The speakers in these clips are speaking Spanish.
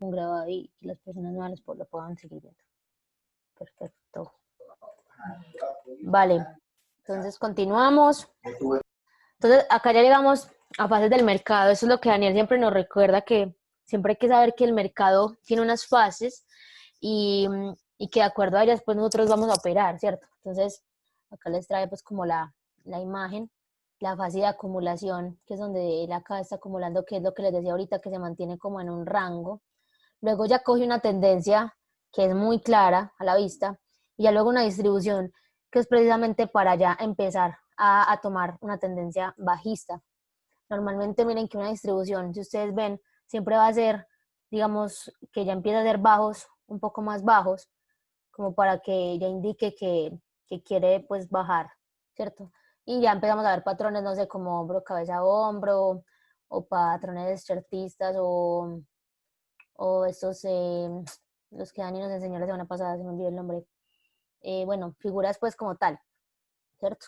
un grabado y que las personas nuevas lo puedan seguir viendo. Perfecto. Vale, entonces continuamos. Entonces acá ya llegamos a fases del mercado. Eso es lo que Daniel siempre nos recuerda, que siempre hay que saber que el mercado tiene unas fases y que de acuerdo a ellas pues nosotros vamos a operar, ¿cierto? Entonces acá les trae pues como la imagen, la fase de acumulación, que es donde él acá está acumulando, que es lo que les decía ahorita, que se mantiene como en un rango. Luego ya coge una tendencia que es muy clara a la vista y ya luego una distribución que es precisamente para ya empezar a tomar una tendencia bajista. Normalmente miren que una distribución, si ustedes ven, siempre va a ser, digamos, que ya empieza a ser bajos, un poco más bajos, como para que ya indique que quiere pues bajar, ¿cierto? Y ya empezamos a ver patrones, no sé, como hombro, cabeza, hombro, o patrones chartistas, o estos, los que Dani nos enseñó la semana pasada, se me olvidó el nombre. Bueno, figuras pues como tal, ¿cierto?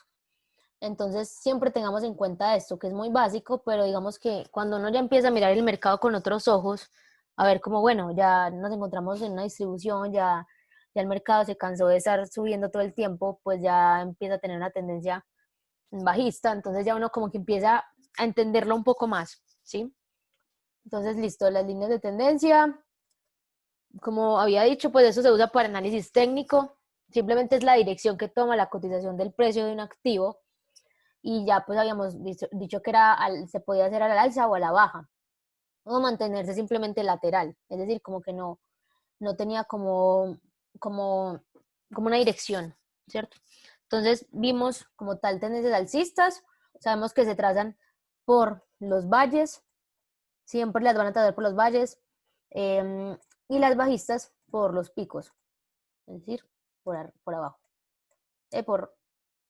Entonces siempre tengamos en cuenta esto, que es muy básico, pero digamos que cuando uno ya empieza a mirar el mercado con otros ojos, a ver como, bueno, ya nos encontramos en una distribución, ya el mercado se cansó de estar subiendo todo el tiempo, pues ya empieza a tener una tendencia bajista, entonces ya uno como que empieza a entenderlo un poco más, ¿sí? Entonces, listo, las líneas de tendencia, como había dicho, pues eso se usa para análisis técnico, simplemente es la dirección que toma la cotización del precio de un activo y ya pues habíamos dicho que se podía hacer a la alza o a la baja o mantenerse simplemente lateral, es decir, como que no tenía como una dirección, ¿cierto? Entonces vimos como tal tendencias alcistas, sabemos que se trazan por los valles, siempre las van a trazar por los valles, y las bajistas por los picos, es decir, por abajo.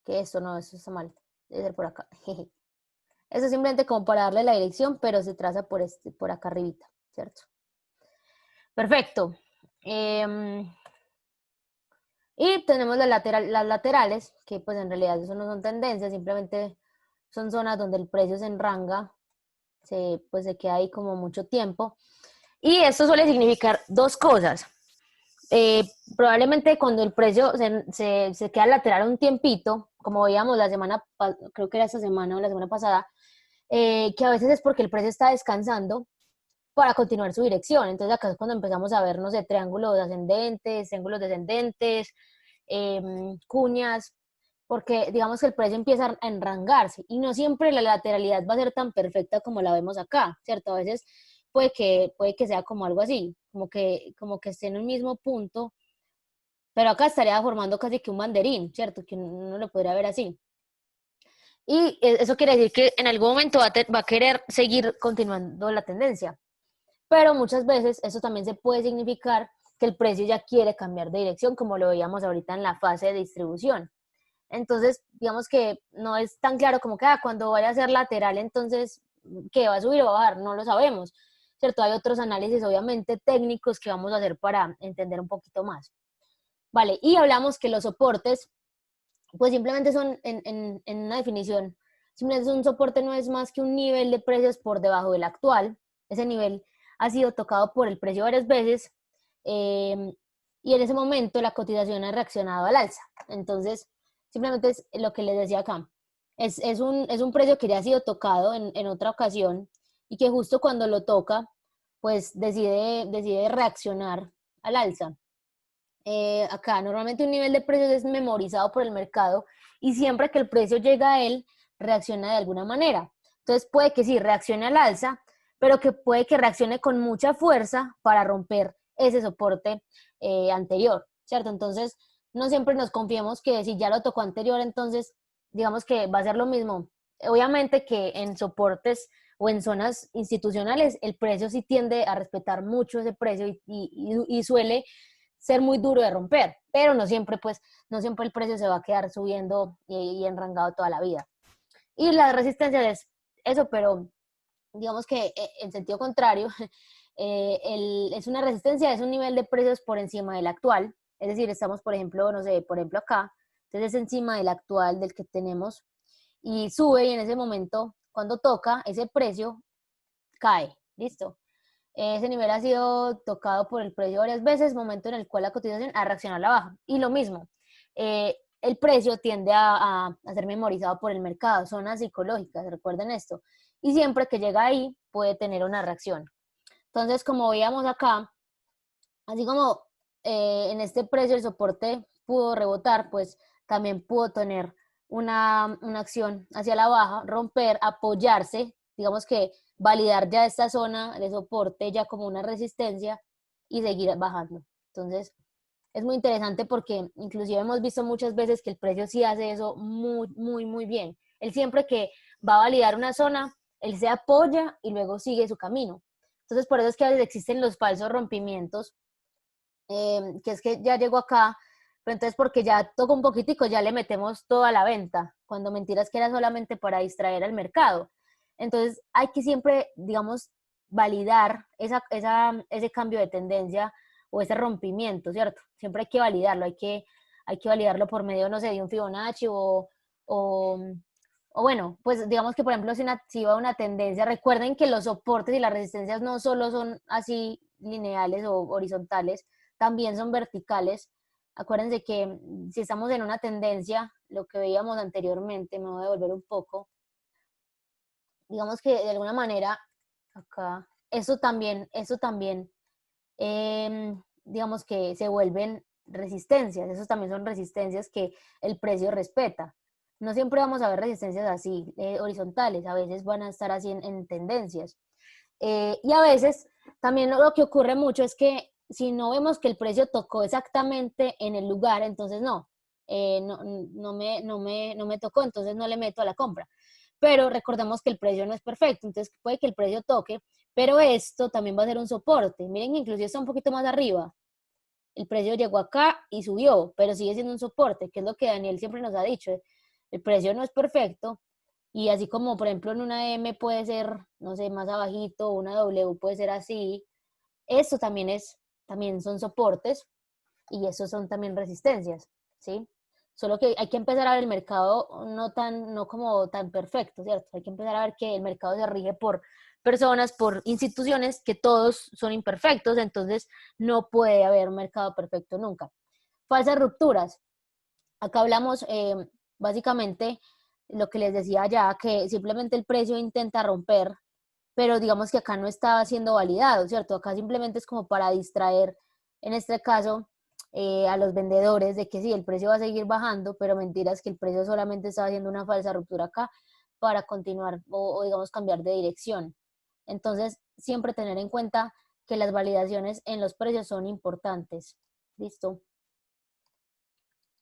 Que esto no, eso está mal, debe ser por acá. Eso es simplemente como para darle la dirección, pero se traza por acá arribita, ¿cierto? Perfecto. Y tenemos las laterales, que pues en realidad eso no son tendencias, simplemente son zonas donde el precio se enranga, pues se queda ahí como mucho tiempo. Y esto suele significar dos cosas. Probablemente cuando el precio se queda lateral un tiempito, como veíamos creo que era esta semana o la semana pasada, que a veces es porque el precio está descansando para continuar su dirección. Entonces acá es cuando empezamos a ver, no sé, triángulos ascendentes, triángulos descendentes, cuñas, porque digamos que el precio empieza a enrangarse y no siempre la lateralidad va a ser tan perfecta como la vemos acá, ¿cierto? A veces puede que sea como algo así, como que esté en un mismo punto, pero acá estaría formando casi que un banderín, ¿cierto? Que uno lo podría ver así. Y eso quiere decir que en algún momento va a querer seguir continuando la tendencia. Pero muchas veces eso también se puede significar que el precio ya quiere cambiar de dirección, como lo veíamos ahorita en la fase de distribución. Entonces, digamos que no es tan claro como que cuando vaya a ser lateral, entonces, ¿qué va a subir o va a bajar? No lo sabemos, ¿cierto? Hay otros análisis, obviamente, técnicos que vamos a hacer para entender un poquito más. Vale, y hablamos que los soportes, pues simplemente son, en una definición, simplemente un soporte no es más que un nivel de precios por debajo del actual. Ese nivel ha sido tocado por el precio varias veces y en ese momento la cotización ha reaccionado al alza. Entonces, simplemente es lo que les decía acá. Es un precio que ya ha sido tocado en otra ocasión y que justo cuando lo toca, pues decide reaccionar al alza. Acá normalmente un nivel de precios es memorizado por el mercado y siempre que el precio llega a él, reacciona de alguna manera. Entonces puede que sí, reaccione al alza, pero que puede que reaccione con mucha fuerza para romper ese soporte anterior, ¿cierto? Entonces no siempre nos confiemos que si ya lo tocó anterior, entonces digamos que va a ser lo mismo. Obviamente que en soportes o en zonas institucionales el precio sí tiende a respetar mucho ese precio y suele ser muy duro de romper, pero no siempre el precio se va a quedar subiendo y enrangado toda la vida. Y la resistencia es eso, pero digamos que en sentido contrario, es una resistencia, es un nivel de precios por encima del actual, es decir, estamos, por ejemplo, no sé, por ejemplo acá, entonces es encima del actual, del que tenemos, y sube y en ese momento, cuando toca, ese precio cae, ¿listo? Ese nivel ha sido tocado por el precio varias veces, momento en el cual la cotización ha reaccionado a la baja. Y lo mismo, el precio tiende a ser memorizado por el mercado, zonas psicológicas, recuerden esto. Y siempre que llega ahí puede tener una reacción. Entonces, como veíamos acá, así como en este precio el soporte pudo rebotar, pues también pudo tener una acción hacia la baja, romper, apoyarse, digamos que validar ya esta zona de soporte ya como una resistencia y seguir bajando. Entonces, es muy interesante porque inclusive hemos visto muchas veces que el precio sí hace eso muy, muy, muy bien. Él siempre que va a validar una zona, él se apoya y luego sigue su camino. Entonces, por eso es que a veces existen los falsos rompimientos, que es que ya llegó acá, pero entonces porque ya tocó un poquitico, ya le metemos toda la venta, cuando mentiras que era solamente para distraer al mercado. Entonces hay que siempre, digamos, validar ese cambio de tendencia o ese rompimiento, ¿cierto? Siempre hay que validarlo, hay que validarlo por medio, no sé, de un Fibonacci o, o bueno, pues digamos que por ejemplo si va una tendencia, recuerden que los soportes y las resistencias no solo son así lineales o horizontales, también son verticales. Acuérdense que si estamos en una tendencia, lo que veíamos anteriormente, me voy a devolver un poco, digamos que de alguna manera, acá, eso también, digamos que se vuelven resistencias, esos también son resistencias que el precio respeta. No siempre vamos a ver resistencias así, horizontales, a veces van a estar así en tendencias. Y a veces también lo que ocurre mucho es que si no vemos que el precio tocó exactamente en el lugar, entonces no me tocó, entonces no le meto a la compra. Pero recordemos que el precio no es perfecto, entonces puede que el precio toque, pero esto también va a ser un soporte. Miren que inclusive está un poquito más arriba. El precio llegó acá y subió, pero sigue siendo un soporte, que es lo que Daniel siempre nos ha dicho. El precio no es perfecto, y así como, por ejemplo, en una M puede ser, no sé, más abajito, una W puede ser así. Esto también son soportes y esos son también resistencias, ¿sí? Solo que hay que empezar a ver el mercado no como tan perfecto, ¿cierto? Hay que empezar a ver que el mercado se rige por personas, por instituciones, que todos son imperfectos, entonces no puede haber un mercado perfecto nunca. Falsas rupturas. Acá hablamos básicamente lo que les decía ya, que simplemente el precio intenta romper, pero digamos que acá no estaba siendo validado, ¿cierto? Acá simplemente es como para distraer, en este caso, a los vendedores de que sí, el precio va a seguir bajando, pero mentiras que el precio solamente estaba haciendo una falsa ruptura acá para continuar o digamos cambiar de dirección. Entonces, siempre tener en cuenta que las validaciones en los precios son importantes. ¿Listo?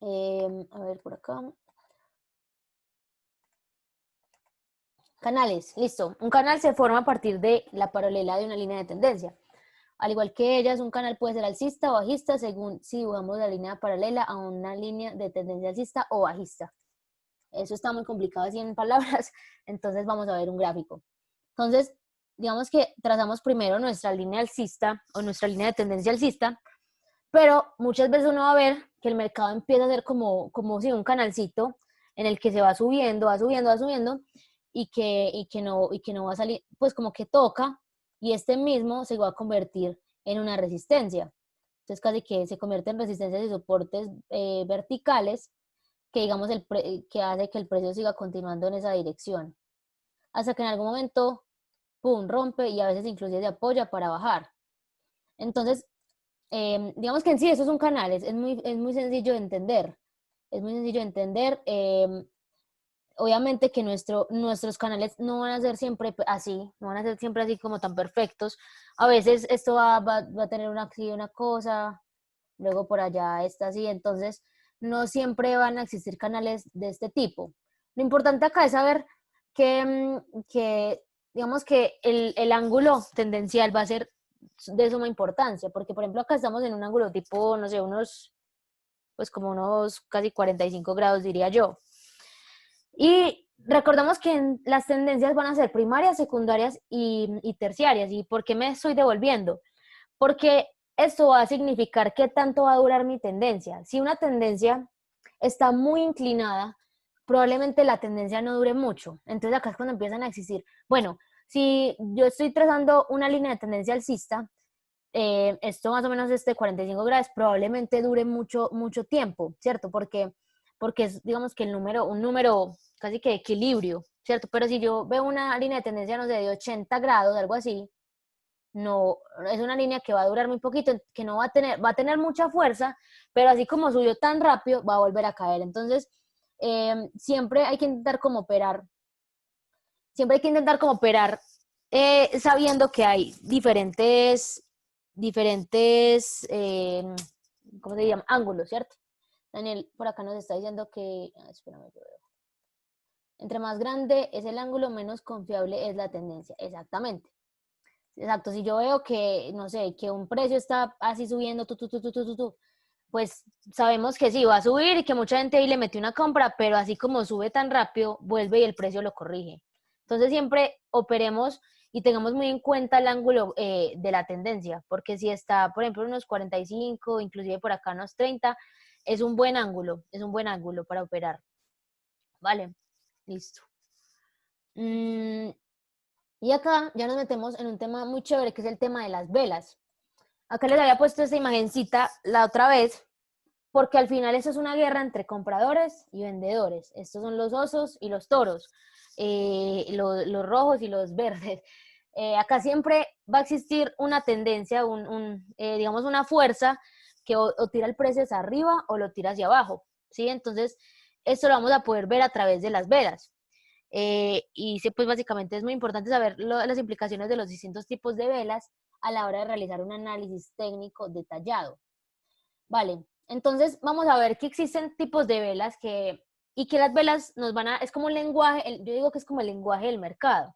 A ver por acá. Canales, listo. Un canal se forma a partir de la paralela de una línea de tendencia. Al igual que ellas, un canal puede ser alcista o bajista según si dibujamos la línea paralela a una línea de tendencia alcista o bajista. Eso está muy complicado así en palabras, entonces vamos a ver un gráfico. Entonces, digamos que trazamos primero nuestra línea alcista o nuestra línea de tendencia alcista, pero muchas veces uno va a ver que el mercado empieza a ser como si un canalcito en el que se va subiendo, va subiendo, va subiendo, y que no va a salir, pues como que toca, y este mismo se va a convertir en una resistencia. Entonces casi que se convierte en resistencias y soportes verticales que digamos que hace que el precio siga continuando en esa dirección. Hasta que en algún momento, pum, rompe y a veces inclusive se apoya para bajar. Entonces, digamos que en sí eso es un canal, es muy sencillo de entender. Es muy sencillo de entender. Obviamente que nuestros canales no van a ser siempre así, no van a ser siempre así como tan perfectos. A veces esto va a tener una cosa, luego por allá está así, entonces no siempre van a existir canales de este tipo. Lo importante acá es saber que digamos que el ángulo tendencial va a ser de suma importancia, porque por ejemplo acá estamos en un ángulo tipo, no sé, pues como unos casi 45 grados diría yo. Y recordemos que las tendencias van a ser primarias, secundarias y terciarias. ¿Y por qué me estoy devolviendo? Porque esto va a significar qué tanto va a durar mi tendencia. Si una tendencia está muy inclinada, probablemente la tendencia no dure mucho. Entonces acá es cuando empiezan a existir, bueno, si yo estoy trazando una línea de tendencia alcista, esto más o menos 45 grados probablemente dure mucho tiempo, ¿cierto? Porque es, digamos que un número casi que de equilibrio, ¿cierto? Pero si yo veo una línea de tendencia, no sé, de 80 grados, algo así, no, es una línea que va a durar muy poquito, que no va a tener mucha fuerza, pero así como subió tan rápido, va a volver a caer. Entonces, siempre hay que intentar como operar, siempre hay que intentar como operar sabiendo que hay diferentes, ¿cómo se llama? Ángulos, ¿cierto? Daniel por acá nos está diciendo que, espérame, yo veo. Entre más grande es el ángulo, menos confiable es la tendencia. Exactamente. Exacto, si yo veo que, no sé, que un precio está así subiendo, pues sabemos que sí, va a subir y que mucha gente ahí le metió una compra, pero así como sube tan rápido, vuelve y el precio lo corrige. Entonces siempre operemos y tengamos muy en cuenta el ángulo de la tendencia, porque si está, por ejemplo, unos 45, inclusive por acá unos 30, es un buen ángulo para operar. Vale, listo. Mm, y acá ya nos metemos en un tema muy chévere, que es el tema de las velas. Acá les había puesto esta imagencita la otra vez, porque al final eso es una guerra entre compradores y vendedores. Estos son los osos y los toros, los rojos y los verdes. Acá siempre va a existir una tendencia, digamos una fuerza que o tira el precio hacia arriba o lo tira hacia abajo, ¿sí? Entonces, esto lo vamos a poder ver a través de las velas. Y sí, pues básicamente es muy importante saber las implicaciones de los distintos tipos de velas a la hora de realizar un análisis técnico detallado. Vale, entonces vamos a ver que existen tipos de velas y que las velas nos van a, es como un lenguaje, yo digo que es como el lenguaje del mercado.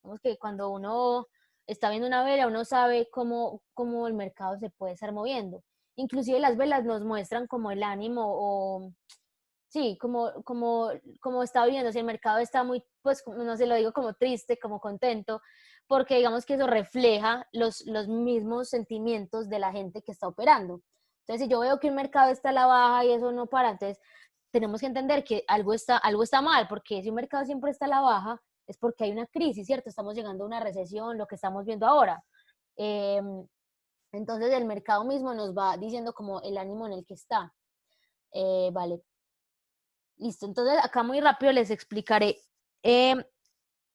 Digamos que cuando uno está viendo una vela, uno sabe cómo el mercado se puede estar moviendo. Inclusive las velas nos muestran como el ánimo o, sí, como está viendo, si el mercado está muy, pues no sé, lo digo como triste, como contento, porque digamos que eso refleja los mismos sentimientos de la gente que está operando. Entonces, si yo veo que un mercado está a la baja y eso no para, entonces tenemos que entender que algo está mal, porque si un mercado siempre está a la baja, es porque hay una crisis, ¿cierto? Estamos llegando a una recesión, lo que estamos viendo ahora. Eh, entonces, el mercado mismo nos va diciendo como el ánimo en el que está. Vale, listo. Entonces, acá muy rápido les explicaré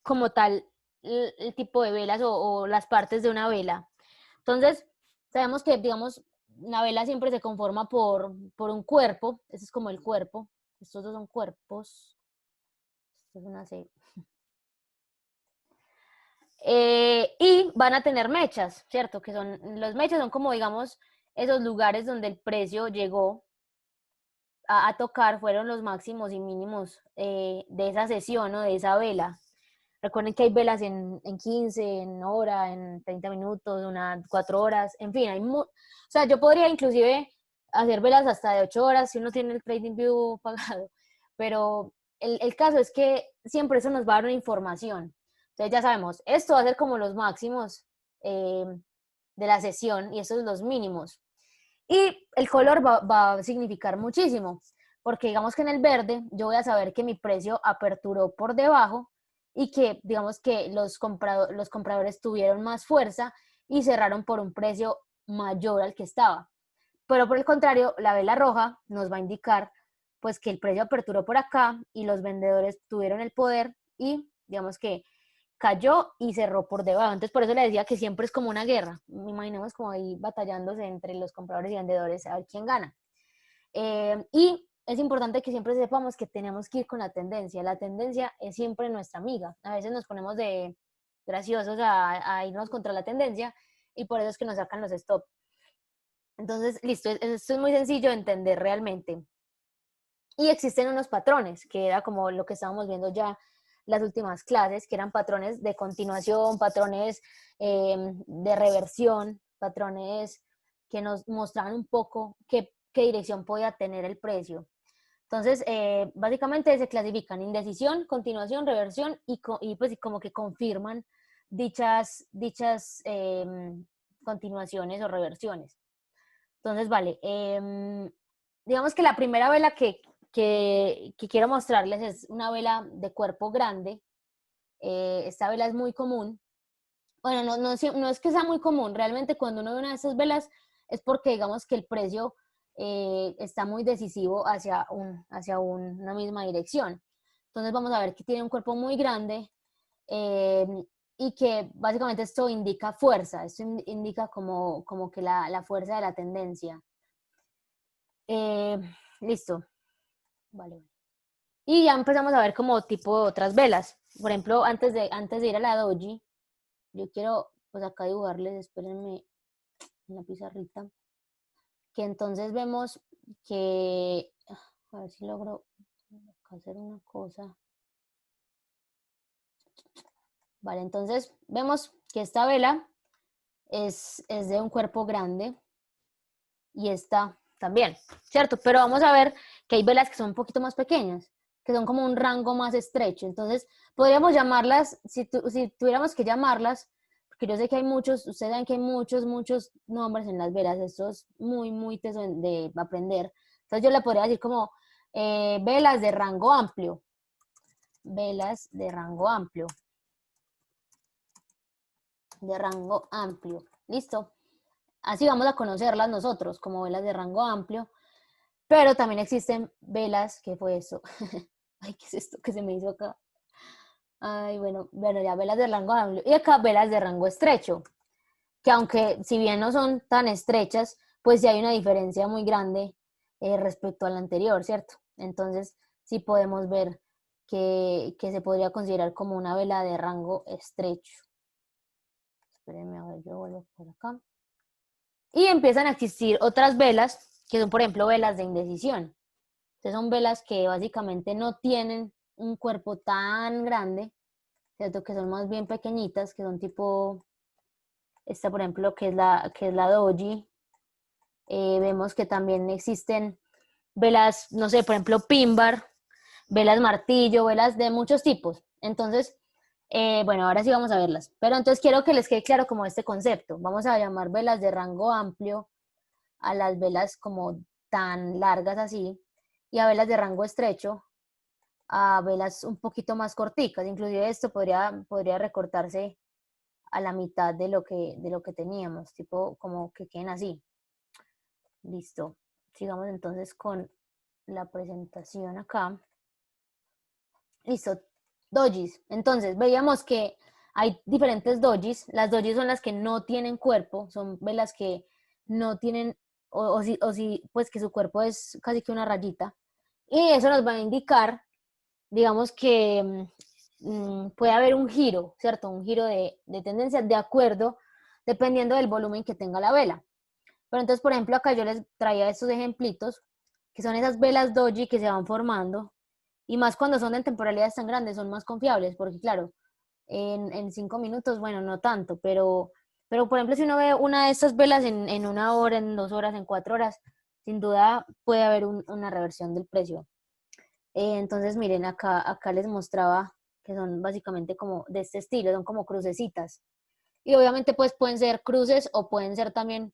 como tal el tipo de velas o las partes de una vela. Entonces, sabemos que, digamos, la vela siempre se conforma por un cuerpo, ese es como el cuerpo, estos dos son cuerpos, esto es una C. Y van a tener mechas, ¿cierto? Que son, los mechas son como, digamos, esos lugares donde el precio llegó a tocar, fueron los máximos y mínimos de esa sesión o de esa vela. Recuerden que hay velas en 15, en hora, en 30 minutos, 4 horas, en fin, o sea, yo podría inclusive hacer velas hasta de 8 horas si uno tiene el Trading View pagado, pero el caso es que siempre eso nos va a dar una información. Entonces ya sabemos, esto va a ser como los máximos de la sesión y estos son los mínimos. Y el color va a significar muchísimo, porque digamos que en el verde yo voy a saber que mi precio aperturó por debajo y que digamos que los compradores tuvieron más fuerza y cerraron por un precio mayor al que estaba. Pero por el contrario, la vela roja nos va a indicar pues que el precio aperturó por acá y los vendedores tuvieron el poder y digamos que cayó y cerró por debajo. Entonces, por eso le decía que siempre es como una guerra. Imaginemos como ahí batallándose entre los compradores y vendedores a ver quién gana. Y es importante que siempre sepamos que tenemos que ir con la tendencia. La tendencia es siempre nuestra amiga. A veces nos ponemos de graciosos a irnos contra la tendencia y por eso es que nos sacan los stop. Entonces, listo, esto es muy sencillo de entender realmente. Y existen unos patrones, que era como lo que estábamos viendo ya las últimas clases, que eran patrones de continuación, patrones de reversión, patrones que nos mostraban un poco qué dirección podía tener el precio. Entonces, básicamente se clasifican indecisión, continuación, reversión y pues como que confirman dichas continuaciones o reversiones. Entonces, vale, digamos que la primera vela que quiero mostrarles es una vela de cuerpo grande. esta vela es muy común. Bueno, no es que sea muy común, realmente cuando uno ve una de esas velas es porque digamos que el precio está muy decisivo hacia una misma dirección. Entonces vamos a ver que tiene un cuerpo muy grande eh, y que básicamente esto indica fuerza, esto indica como que la fuerza de la tendencia. Eh, listo, vale. Y ya empezamos a ver como tipo otras velas. Por ejemplo, antes de ir a la doji, yo quiero pues acá dibujarles, espérenme en la pizarrita, que entonces vemos que, a ver si logro hacer una cosa. Vale, entonces vemos que esta vela es de un cuerpo grande y esta también, ¿cierto? Pero vamos a ver que hay velas que son un poquito más pequeñas, que son como un rango más estrecho. Entonces, podríamos llamarlas, si tuviéramos que llamarlas, porque yo sé que hay muchos, ustedes saben que hay muchos nombres en las velas, esto es muy teso de aprender. Entonces, yo le podría decir como velas de rango amplio, velas de rango amplio, ¿listo? Así vamos a conocerlas nosotros como velas de rango amplio, pero también existen velas, ¿qué fue eso? Ay, ¿qué es esto que se me hizo acá? Ay, bueno, ya velas de rango amplio. Y acá velas de rango estrecho, que aunque si bien no son tan estrechas, pues sí hay una diferencia muy grande respecto a la anterior, ¿cierto? Entonces, sí podemos ver que se podría considerar como una vela de rango estrecho. Espérenme, a ver, yo vuelvo por acá. Y empiezan a existir otras velas, que son, por ejemplo, velas de indecisión. Entonces son velas que básicamente no tienen un cuerpo tan grande, ¿cierto? Que son más bien pequeñitas, que son tipo, esta por ejemplo, que es la doji. Vemos que también existen velas, no sé, por ejemplo, pin bar, velas martillo, velas de muchos tipos. Entonces, bueno, ahora sí vamos a verlas. Pero entonces quiero que les quede claro como este concepto. Vamos a llamar velas de rango amplio a las velas como tan largas así, y a velas de rango estrecho a velas un poquito más corticas. Inclusive esto podría recortarse a la mitad de lo que teníamos, tipo como que queden así. Listo. Sigamos entonces con la presentación acá. Listo. Dojis. Entonces, veíamos que hay diferentes dojis. Las dojis son las que no tienen cuerpo, son velas que no tienen, o si, pues que su cuerpo es casi que una rayita. Y eso nos va a indicar, digamos que puede haber un giro, ¿cierto? Un giro de tendencia de acuerdo, dependiendo del volumen que tenga la vela. Pero entonces, por ejemplo, acá yo les traía estos ejemplitos, que son esas velas doji que se van formando, y más cuando son en temporalidades tan grandes, son más confiables, porque claro, en 5 minutos, bueno, no tanto, pero por ejemplo, si uno ve una de estas velas en 1 hora, en 2 horas, en 4 horas, sin duda puede haber una reversión del precio. Entonces, miren, acá les mostraba que son básicamente como de este estilo, son como crucecitas. Y obviamente pues pueden ser cruces o pueden ser también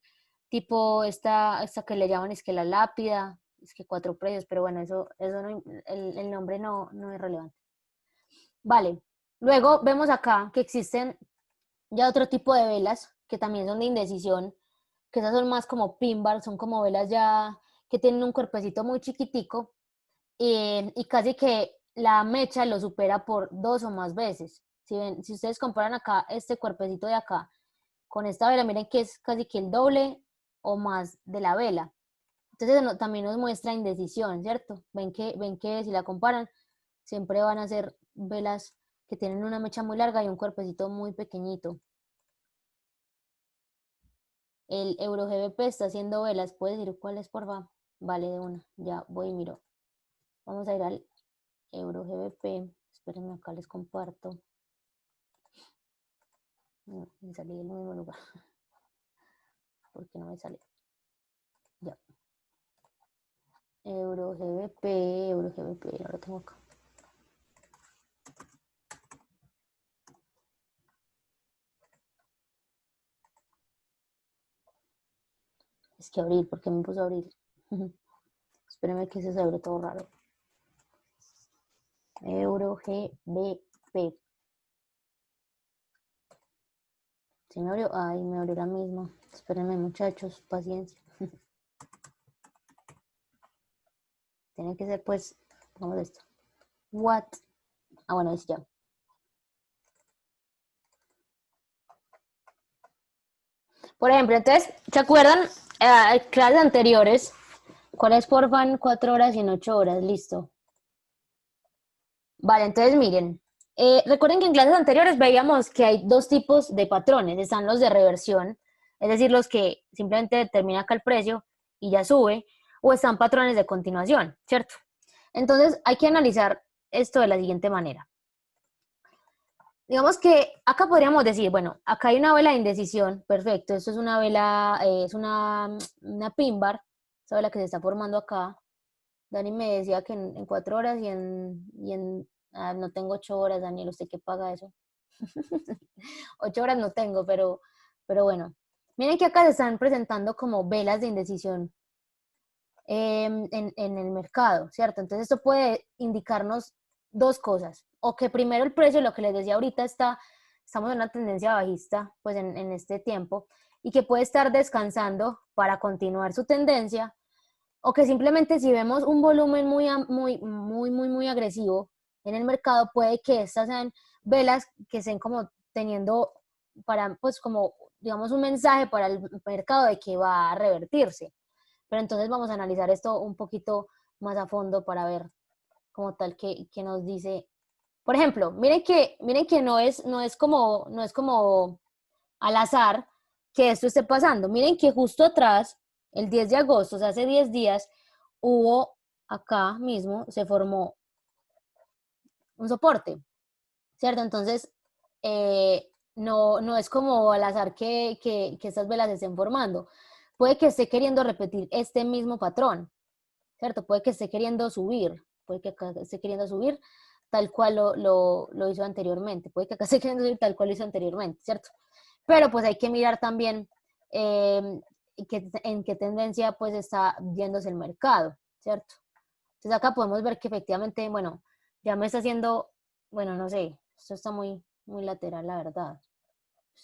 tipo esta que le llaman es que la lápida, es que 4 precios, pero bueno, eso no, el nombre no es relevante. Vale, luego vemos acá que existen ya otro tipo de velas que también son de indecisión, que esas son más como pinball, son como velas ya que tienen un cuerpecito muy chiquitico y casi que la mecha lo supera por 2 o más veces. Si ustedes comparan acá este cuerpecito de acá con esta vela, miren que es casi que el doble o más de la vela. Entonces también nos muestra indecisión, ¿cierto? Ven que si la comparan, siempre van a ser velas que tienen una mecha muy larga y un cuerpecito muy pequeñito. El Euro GBP está haciendo velas, ¿puedes decir cuál es, por favor? Vale, de una, ya voy y miro. Vamos a ir al Euro GBP. Espérenme, acá les comparto. No, me salí del mismo lugar. ¿Por qué no me sale? Ya. Euro GBP, ahora tengo acá. Es que abrir, ¿por qué me puso a abrir? Espérenme que se abre todo raro. Euro GBP. ¿Sí me abrió? Ay, me abrió la misma. Espérenme, muchachos, paciencia. Tiene que ser, pues, vamos a esto. What? Ah, bueno, es ya. Por ejemplo, entonces, ¿se acuerdan? Clases anteriores. ¿Cuáles porfan 4 horas y en 8 horas? Listo. Vale, entonces miren. Recuerden que en clases anteriores veíamos que hay dos tipos de patrones. Están los de reversión, es decir, los que simplemente determina acá el precio y ya sube, o están patrones de continuación, ¿cierto? Entonces hay que analizar esto de la siguiente manera. Digamos que acá podríamos decir, bueno, acá hay una vela de indecisión, perfecto, esto es una vela, es una pin bar, esa vela que se está formando acá. Dani me decía que en 4 horas no tengo 8 horas, Daniel, ¿usted qué paga eso? 8 horas no tengo, pero bueno. Miren que acá se están presentando como velas de indecisión en el mercado, ¿cierto? Entonces esto puede indicarnos dos cosas. O que primero el precio, lo que les decía ahorita, estamos en una tendencia bajista, pues en este tiempo, y que puede estar descansando para continuar su tendencia, o que simplemente si vemos un volumen muy agresivo en el mercado, puede que estas sean velas que estén como teniendo para, pues como, digamos, un mensaje para el mercado de que va a revertirse. Pero entonces vamos a analizar esto un poquito más a fondo para ver como tal que nos dice. Por ejemplo, miren que no es como al azar que esto esté pasando. Miren que justo atrás, el 10 de agosto, o sea, hace 10 días, hubo acá mismo, se formó un soporte, ¿cierto? Entonces, no es como al azar que estas velas se estén formando. Puede que esté queriendo repetir este mismo patrón, ¿cierto? Puede que esté queriendo subir, puede que acá esté queriendo subir tal cual lo hizo anteriormente, puede que acá esté queriendo subir tal cual lo hizo anteriormente, ¿cierto? Pero pues hay que mirar también en qué tendencia pues está yéndose el mercado, ¿cierto? Entonces acá podemos ver que efectivamente, bueno, ya me está haciendo, bueno, no sé, esto está muy lateral, la verdad.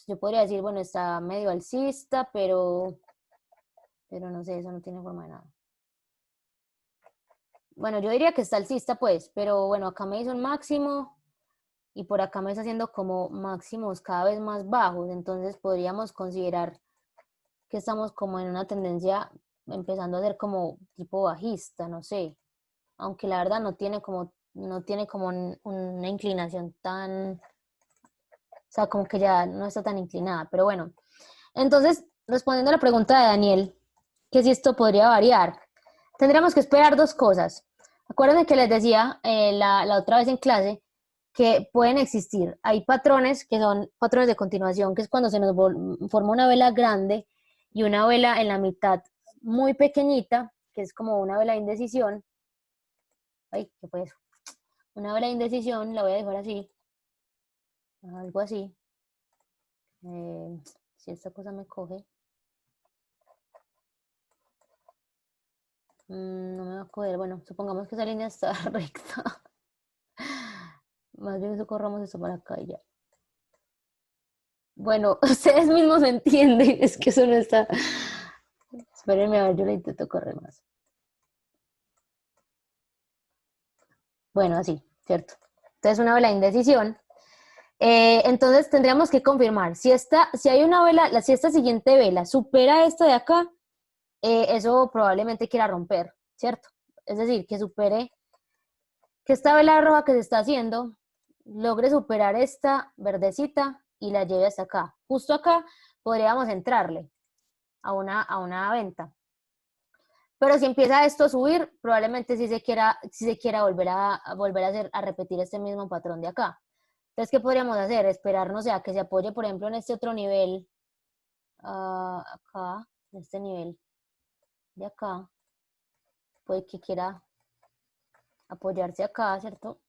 Yo podría decir, bueno, está medio alcista, pero no sé, eso no tiene forma de nada. Bueno, yo diría que está alcista, pues, pero bueno, acá me hizo un máximo y por acá me está haciendo como máximos cada vez más bajos, entonces podríamos considerar que estamos como en una tendencia empezando a ser como tipo bajista, no sé, aunque la verdad no tiene como una inclinación tan, o sea, como que ya no está tan inclinada, pero bueno. Entonces, respondiendo a la pregunta de Daniel, que si esto podría variar, tendríamos que esperar dos cosas. Acuérdense que les decía la otra vez en clase que pueden existir. Hay patrones que son patrones de continuación, que es cuando se nos forma una vela grande y una vela en la mitad muy pequeñita, que es como una vela de indecisión. Ay, ¿qué fue eso? Una vela de indecisión, la voy a dejar así, algo así. Si esta cosa me coge, no me va a coger. Bueno, supongamos que esa línea está recta. Más bien socorramos esto para acá y ya. Bueno, ustedes mismos entienden, es que eso no está. Espérenme, a ver, yo le intento correr más. Bueno, así, ¿cierto? Entonces, una vela de indecisión. Entonces, tendríamos que confirmar si hay una vela, si esta siguiente vela supera esta de acá, eso probablemente quiera romper, ¿cierto? Es decir, que esta vela roja que se está haciendo logre superar esta verdecita y la lleve hasta acá. Justo acá podríamos entrarle a una venta. Pero si empieza esto a subir, probablemente sí se quiera volver a repetir este mismo patrón de acá. Entonces, ¿qué podríamos hacer? Esperar, no sé, a que se apoye, por ejemplo, en este otro nivel, acá, en este nivel de acá, puede que quiera apoyarse acá, ¿cierto?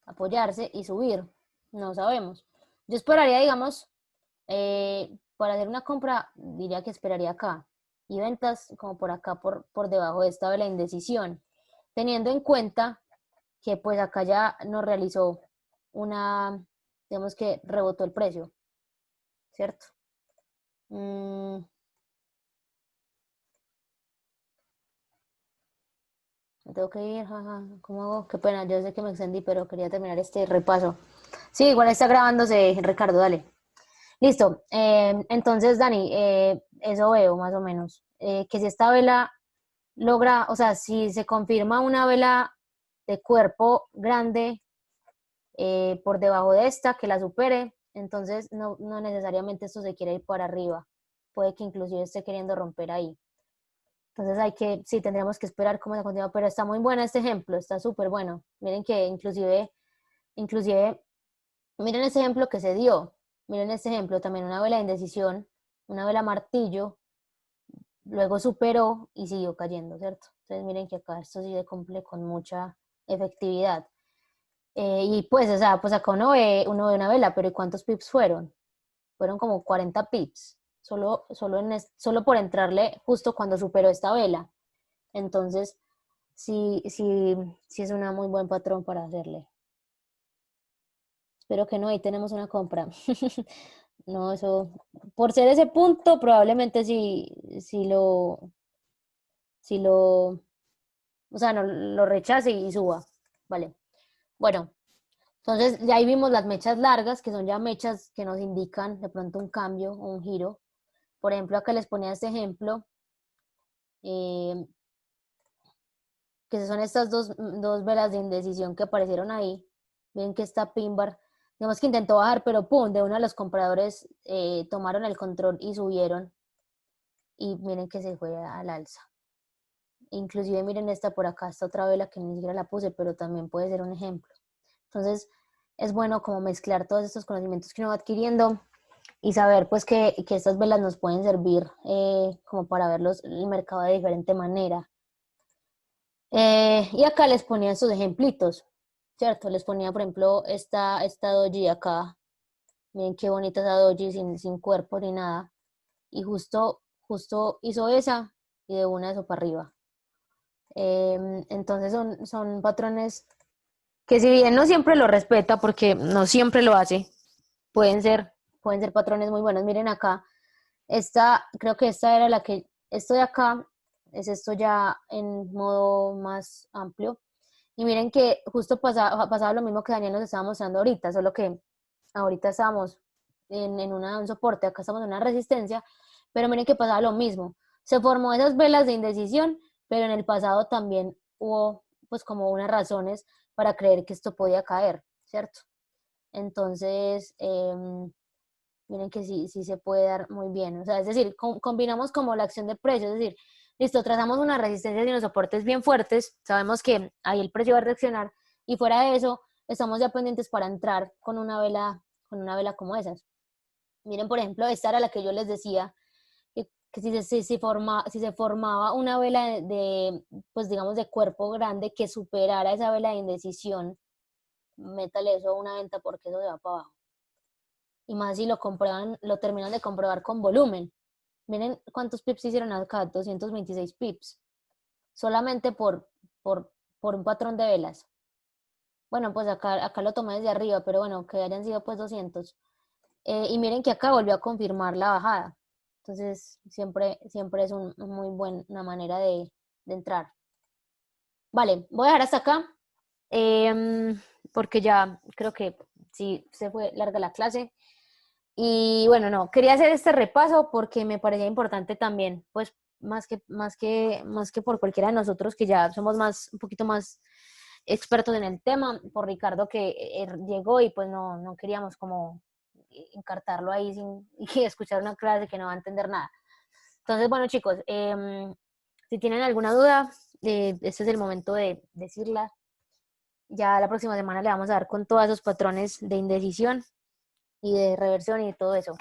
Apoyarse y subir, no sabemos. Yo esperaría, digamos, para hacer una compra, diría que esperaría acá. Y ventas como por acá, por debajo de esta de la indecisión. Teniendo en cuenta que pues acá ya nos realizó digamos que rebotó el precio, ¿cierto? Me tengo que ir, jaja, ¿cómo hago? Qué pena, yo sé que me extendí, pero quería terminar este repaso. Sí, igual está grabándose, Ricardo, dale. Listo. Entonces, Dani, eso veo más o menos. Que si esta vela logra, o sea, si se confirma una vela de cuerpo grande por debajo de esta, que la supere, entonces no necesariamente esto se quiere ir para arriba. Puede que inclusive esté queriendo romper ahí. Entonces sí, tendríamos que esperar cómo se continúa, pero está muy bueno este ejemplo, está súper bueno. Miren que inclusive, miren ese ejemplo que se dio. Miren este ejemplo, también una vela de indecisión, una vela martillo, luego superó y siguió cayendo, ¿cierto? Entonces miren que acá esto sí se cumple con mucha efectividad. Y pues, o sea, pues acá uno ve una vela, pero ¿y cuántos pips fueron? Fueron como 40 pips, solo por entrarle justo cuando superó esta vela. Entonces, sí es un muy buen patrón para hacerle. Espero que no, ahí tenemos una compra. No, eso, por ser ese punto, probablemente sí lo, o sea, no lo rechace y suba. Vale. Bueno, entonces ya ahí vimos las mechas largas, que son ya mechas que nos indican de pronto un cambio o un giro. Por ejemplo, acá les ponía este ejemplo, eh, que son estas dos velas de indecisión que aparecieron ahí. Ven que esta pin bar, digamos que intentó bajar, pero pum, de uno de los compradores tomaron el control y subieron. Y miren que se fue al alza. Inclusive miren esta por acá, esta otra vela que ni siquiera la puse, pero también puede ser un ejemplo. Entonces, es bueno como mezclar todos estos conocimientos que uno va adquiriendo y saber pues que estas velas nos pueden servir como para ver el mercado de diferente manera. Y acá les ponía estos ejemplitos, ¿cierto? Les ponía, por ejemplo, esta doji acá. Miren qué bonita esa doji sin cuerpo ni nada. Y justo hizo esa y de una eso para arriba. Entonces son patrones que si bien no siempre lo respeta, porque no siempre lo hace, pueden ser patrones muy buenos. Miren acá, creo que esta era esto de acá, es esto ya en modo más amplio. Y miren que justo pasaba lo mismo que Daniel nos estaba mostrando ahorita, solo que ahorita estábamos en un soporte, acá estamos en una resistencia, pero miren que pasaba lo mismo. Se formó esas velas de indecisión, pero en el pasado también hubo pues como unas razones para creer que esto podía caer, ¿cierto? Entonces, miren que sí se puede dar muy bien. O sea, es decir, combinamos como la acción de precio, es decir, listo, trazamos una resistencia y unos soportes bien fuertes, sabemos que ahí el precio va a reaccionar y fuera de eso, estamos ya pendientes para entrar con una vela como esas. Miren, por ejemplo, esta era la que yo les decía, que si se formaba una vela pues digamos, de cuerpo grande que superara esa vela de indecisión, métale eso a una venta porque eso se va para abajo. Y más si lo terminan de comprobar con volumen. Miren cuántos pips hicieron acá, 226 pips, solamente por, por un patrón de velas. Bueno, pues acá lo tomé desde arriba, pero bueno, que hayan sido pues 200. Y miren que acá volvió a confirmar la bajada. Entonces, siempre es muy buena manera de entrar. Vale, voy a dejar hasta acá, porque ya creo que sí se fue larga la clase. Y bueno, no, quería hacer este repaso porque me parecía importante también, pues más que por cualquiera de nosotros que ya somos un poquito más expertos en el tema, por Ricardo que llegó y pues no queríamos como encartarlo ahí y escuchar una clase que no va a entender nada. Entonces, bueno chicos, si tienen alguna duda, este es el momento de decirla. Ya la próxima semana le vamos a dar con todos esos patrones de indecisión y de reversión y todo eso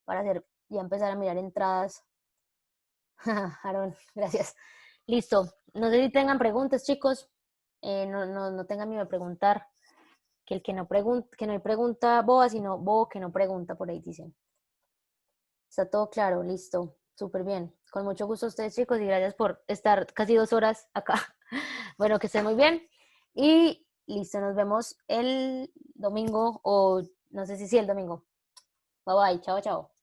para ya empezar a mirar entradas. Aaron, gracias. Listo. No sé si tengan preguntas, chicos. No tengan miedo de preguntar. Que el que no pregunta, que no hay pregunta boba, sino bobo que no pregunta, por ahí dicen. Está todo claro, listo. Súper bien. Con mucho gusto a ustedes, chicos, y gracias por estar casi 2 horas acá. Bueno, que estén muy bien. Y Listo, nos vemos el domingo o no sé si sí el domingo. Bye bye, chao, chao.